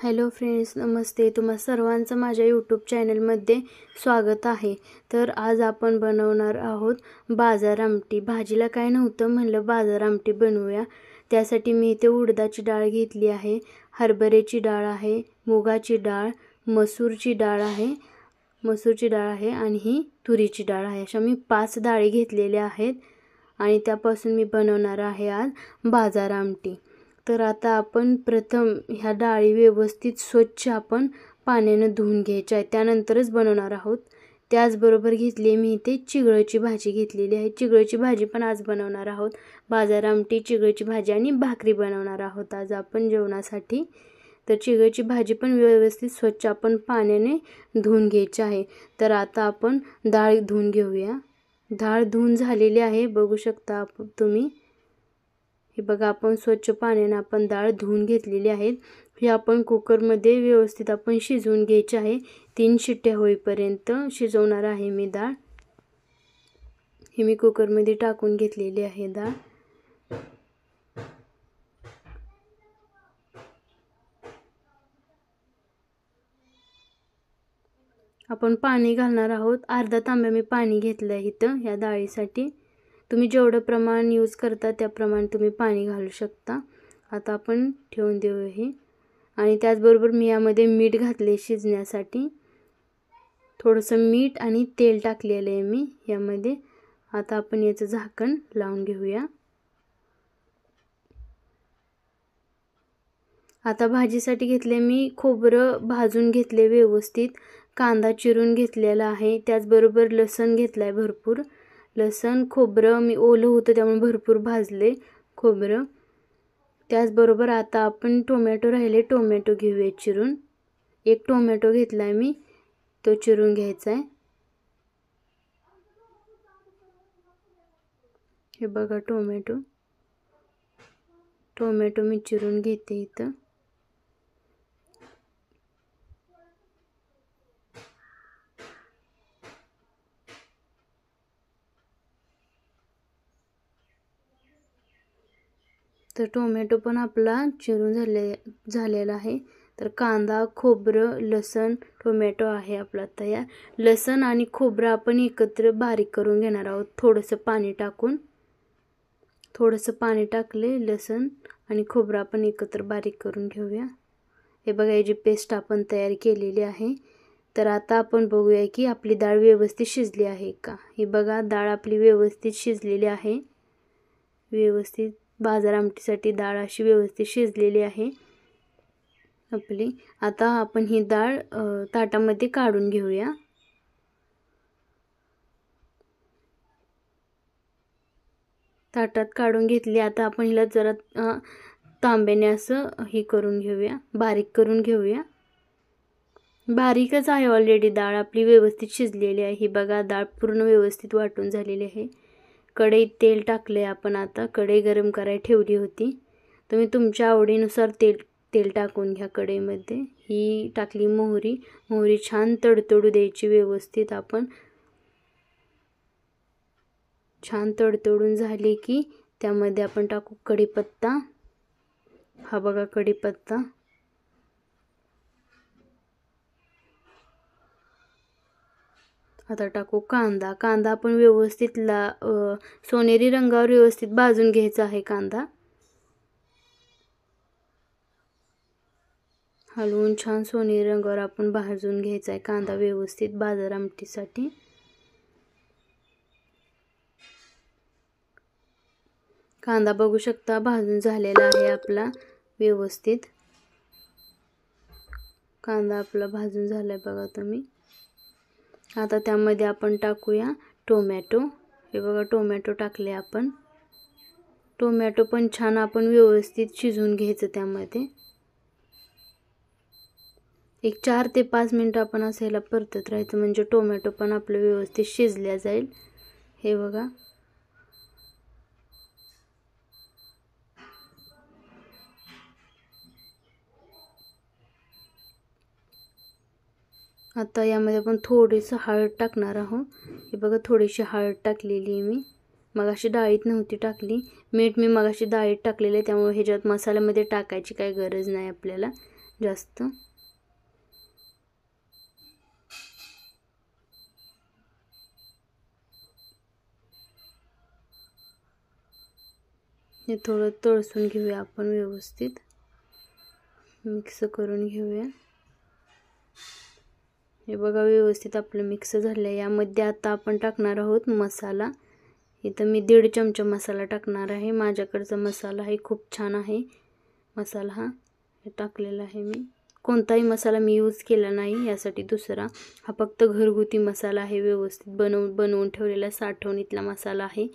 Hello friends, नमस्ते. तुम्हा सर्वांचं माझ्या यूट्यूब चॅनलमध्ये स्वागत आहे. तर आज आपण बनवणार आहोत बाजार आमटी. भाजीला काय नव्हतं, म्हणलं बाजार आमटी बनवूया. त्यासाठी मी इथे उडदाची डाळ घेतली आहे, हरभऱ्याची डाळ आहे, मुगाची डाळ, मसूरची डाळ आहे आणि ही तुरीची डाळ आहे. अशा मी 5 डाळी घेतलेल्या आहेत आणि त्यापासून मी बनवणार आहे आज बाजार आमटी. तर आता आपण प्रथम ह्या डाळी व्यवस्थित स्वच्छ आपण पाण्याने धुवून घ्यायच्या आहेत, त्यानंतरच बनवणार आहोत. त्याचबरोबर घेतली मी इथे चिगळची भाजी घेतलेली आहे. चिगळची भाजी पण आज बनवणार आहोत. बाजार आमटी, चिगळची भाजी आणि भाकरी बनवणार आहोत आज आपण जेवणासाठी. तर चिगळची भाजी पण व्यवस्थित स्वच्छ आपण पाण्याने धुवून घ्यायची आहे. तर आता आपण डाळ धुवून घेऊया. डाळ धुवून झालेली आहे, बघू शकता तुम्ही. हे बघा, आपण स्वच्छ पाण्याने आपण डाळ धुवून घेतलेली आहेत. हे आपण कुकरमध्ये व्यवस्थित आपण शिजवून घ्यायचे आहे. 3 शिट्ट्या होईपर्यंत शिजवणार आहे मी डाळ. हे मी कुकरमध्ये टाकून घेतलेली आहे डाळ. आपण पाणी घालणार आहोत. अर्धा तांब्या मी पाणी घेतलं आहे इथं ह्या डाळीसाठी. तुम्ही जेवढं प्रमाण यूज करता त्याप्रमाणे तुम्ही पाणी घालू शकता. आता आपण ठेवून देऊ हे. आणि त्याचबरोबर मी यामध्ये मीठ घातले शिजण्यासाठी. थोडंसं मीठ आणि तेल टाकलेलं आहे मी यामध्ये. आता आपण याचं झाकण लावून घेऊया. आता भाजीसाठी घेतले मी खोबरं भाजून घेतले व्यवस्थित. कांदा चिरून घेतलेला आहे. त्याचबरोबर लसूण घेतला आहे भरपूर. लसूण खोबरं मी ओलं होतं त्यामुळे भरपूर भाजले खोबरं. त्याचबरोबर आता आपण टोमॅटो राहिले, टोमॅटो घेऊया चिरून. 1 टोमॅटो घेतला आहे मी, तो चिरून घ्यायचा आहे. हे बघा, टोमॅटो मी चिरून घेते इथं. तर टोमॅटो पण आपला चिरून झालेला आहे. तर कांदा, खोबरं, लसूण, टोमॅटो आहे आपला तयार. लसूण आणि खोबरं आपण एकत्र बारीक करून घेणार आहोत थोडंसं पाणी टाकून. थोडंसं पाणी टाकले, लसूण आणि खोबरं आपण एकत्र बारीक करून घेऊया. हे बघा, याची पेस्ट आपण तयार केलेली आहे. तर आता आपण बघूया की आपली डाळ व्यवस्थित शिजली आहे का. हे बघा, डाळ आपली व्यवस्थित शिजलेली आहे. व्यवस्थित बाजार आमटीसाठी डाळ अशी व्यवस्थित शिजलेली आहे आपली. आता आपण ही डाळ ताटामध्ये काढून घेऊया. ताटात काढून घेतली. आता आपण हिला जरा तांब्याने असं हे करून घेऊया, बारीक करून घेऊया. बारीकच आहे ऑलरेडी डाळ आपली, व्यवस्थित शिजलेली आहे. ही बघा, डाळ पूर्ण व्यवस्थित वाटून झालेली आहे. कढईत तेल टाकले आपण. आता कढई गरम करायला ठेवली होती. तुम्ही तुमच्या आवडीनुसार तेल टाकून घ्या कढईमध्ये. ही टाकली मोहरी छान तडतडू द्यायची व्यवस्थित आपण. छान तडतडून झाली की त्यामध्ये आपण टाकू कढीपत्ता. हा बघा कढीपत्ता. आता टाकू कांदा. कांदा आपण व्यवस्थित सोनेरी रंगावर व्यवस्थित भाजून घ्यायचा आहे कांदा. हलवून छान सोनेरी रंगावर आपण भाजून घ्यायचा आहे कांदा व्यवस्थित बाजार आमटीसाठी. कांदा बघू शकता भाजून झालेला आहे आपला व्यवस्थित. कांदा आपला भाजून झालाय बघा तुम्ही. आता त्यामध्ये आपण टाकूया टोमॅटो. हे बघा, टोमॅटो टाकले आपण. टोमॅटो पण छान आपण व्यवस्थित शिजवून घ्यायचं त्यामध्ये. एक 4 ते 5 मिनिटं आपण असं ह्याला परतत राहायचं, म्हणजे टोमॅटो पण आपलं व्यवस्थित शिजल्या जाईल. हे बघा, आता यामध्ये आपण थोडीसं हळद टाकणार आहोत. हे बघा, थोडीशी हळद टाकलेली आहे मी. मगाशी डाळीत नव्हती टाकली. मीठ मी मगाशी डाळीत टाकलेलं आहे, त्यामुळे ह्याच्यात मसाल्यामध्ये टाकायची काही गरज नाही आपल्याला. जास्त. हे थोडं तळसून घेऊया आपण, व्यवस्थित मिक्स करून घेऊया. हे बघा व्यवस्थित आपलं मिक्स झालं आहे. यामध्ये आता आपण टाकणार आहोत मसाला. इथं मी 1.5 चमचा मसाला टाकणार आहे. माझ्याकडचा मसाला आहे, खूप छान आहे मसाला हा. हे टाकलेला आहे मी. कोणताही मसाला मी यूज केला नाही यासाठी दुसरा. हा फक्त घरगुती मसाला आहे, व्यवस्थित बनवून ठेवलेला साठवणीतला मसाला आहे.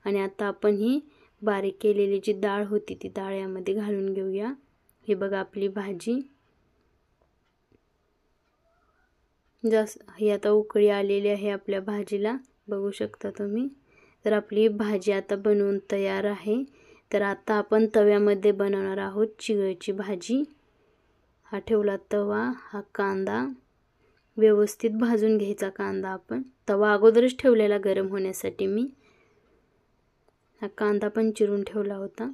आणि आता आपण ही बारीक केलेली जी डाळ होती ती डाळ यामध्ये घालून घेऊया. हे बघा आपली भाजी ही आता उकळी आलेली आहे आपल्या भाजीला, बघू शकता तुम्ही. तर आपली भाजी आता बनवून तयार आहे. तर आता आपण तव्यामध्ये बनवणार आहोत चिगळची भाजी. हा ठेवला तवा. हा कांदा व्यवस्थित भाजून घ्यायचा कांदा आपण. तवा अगोदरच ठेवलेला गरम होण्यासाठी मी. हा कांदा पण चिरून ठेवला होता.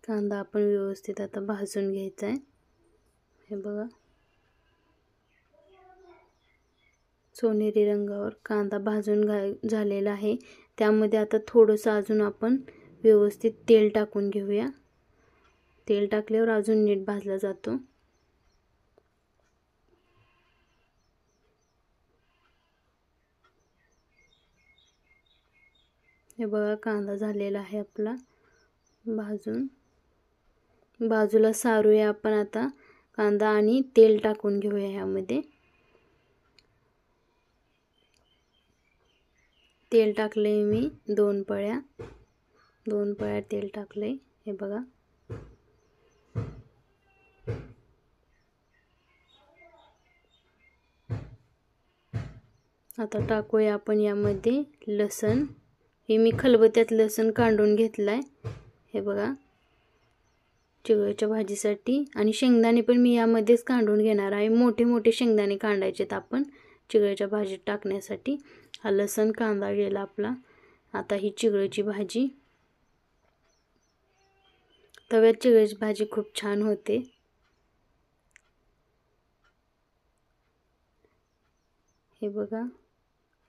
कांदा आपण व्यवस्थित आता भाजून घ्यायचा आहे. हे बघा सोनेरी रंगावर कांदा भाजून झालेला आहे. त्यामध्ये आता थोडंसं अजून आपण व्यवस्थित तेल टाकून घेऊया. तेल टाकल्यावर अजून नीट भाजला जातो. हे बघा कांदा झालेला आहे आपला भाजून. बाजूला सारूया आपण आता कांदा आणि तेल टाकून घेऊया. यामध्ये तेल टाकले मी 2 पळ्या तेल टाकले. हे बघा आता टाकूया आपण यामध्ये लसूण. हे मी खलबत्त्यात लसूण काढून घेतलाय. हे बघा चिगळच्या भाजीसाठी. आणि शेंगदाणे पण मी यामध्येच काढून घेणार आहे. मोठे मोठे शेंगदाणे काढायचेत आपण चिगळच्या भाजीत टाकण्यासाठी. हा लसूण कांदा गेला आपला. आता ही चिगळची भाजी. तव्यात चिगळची भाजी खूप छान होते. हे बघा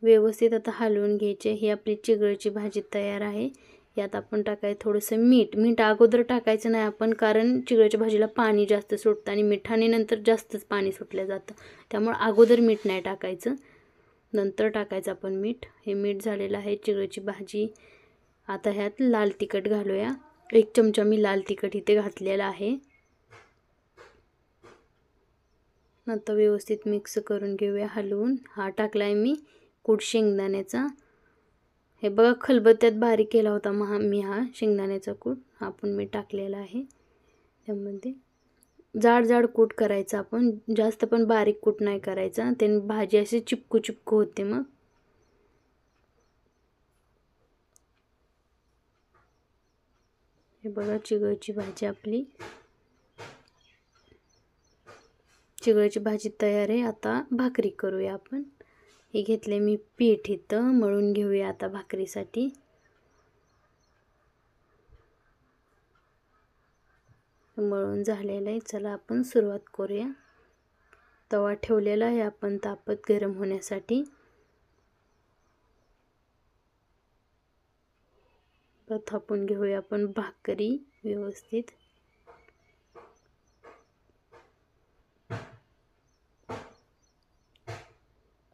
व्यवस्थित आता हलवून घ्यायचे. ही आपली चिगळची भाजी तयार आहे. यात आपण टाकायचं थोडंसं मीठ अगोदर टाकायचं नाही आपण, कारण चिगळच्या भाजीला पाणी जास्त सुटतं आणि मिठाने नंतर जास्तच पाणी सुटलं जातं. त्यामुळे अगोदर मीठ नाही टाकायचं, नंतर टाकायचं आपण मीठ. हे मीठ झालेलं आहे चिगळची भाजी. आता ह्यात लाल तिखट घालूया. 1 चमचा मी लाल तिखट इथे घातलेला आहे. आता व्यवस्थित मिक्स करून घेऊया हलवून. हा टाकलाय मी कूट शेंगदाण्याचा. हे बघा खलबत्त्यात बारीक केला होता मी हा शेंगदाण्याचा कूट. हा पण मी टाकलेला आहे. त्यामध्ये जाड कूट करायचा आपण, जास्त पण बारीक कूट नाही करायचा, त्याने भाजी अशी चिपकू होते. मग हे बघा चिगळची भाजी आपली. चिगळची भाजी तयार आहे. आता भाकरी करूया आपण. हे घेतले मी पीठ इथं मळून घेऊया आता भाकरीसाठी. मळून झालेलं आहे. चला आपण सुरुवात करूया. तवा ठेवलेला आहे आपण तापत गरम होण्यासाठी. थापून घेऊया आपण भाकरी व्यवस्थित.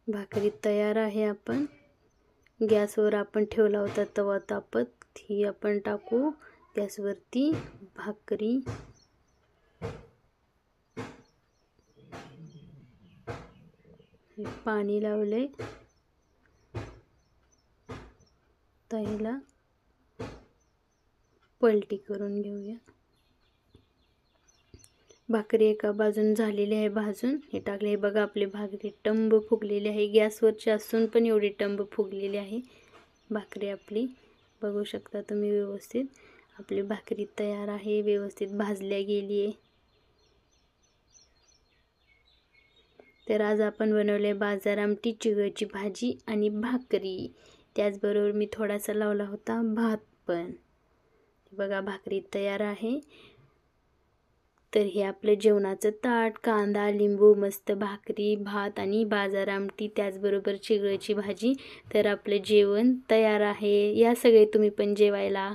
भाकरी तयार आहे. आपण गॅसवर आपण ठेवला होता तवा तापत, ही आपण टाकू गॅसवरती भाकरी. पाणी लावले तहीला पलटी करून घेऊया. भाकरी एका बाजून झालेली आहे भाजून. हे टाकले. हे बघा आपली भाकरी टंब फुगलेली आहे. गॅसवरची असून पण एवढी टंब फुगलेली आहे भाकरी आपली, बघू शकता तुम्ही. व्यवस्थित आपली भाकरी तयार आहे, व्यवस्थित भाजल्या गेली आहे. तर आज आपण बनवले बाजार आमटी, चिगळची भाजी आणि भाकरी. त्याचबरोबर मी थोडासा लावला होता भात पण. बघा भाकरी तयार आहे. तर हे आपलं जेवणाचं ताट, कांदा लिंबू मस्त भाकरी भात आणि बाजार आमटी, त्याचबरोबर चिगळची भाजी. तर आपलं जेवण तयार आहे. या सगळे तुम्ही पण जेवायला.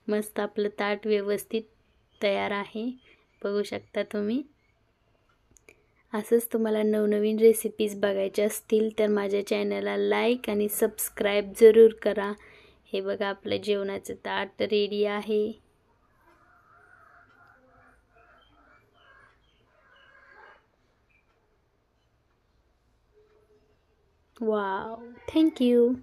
मस्त आपलं ताट व्यवस्थित तयार आहे, बघू शकता तुम्ही. असंच तुम्हाला नवनवीन रेसिपीज बघायच्या असतील तर माझ्या चॅनलला लाईक आणि सबस्क्राईब जरूर करा. हे बघा आपलं जेवणाचं ताट रेडी आहे. Wow, thank you.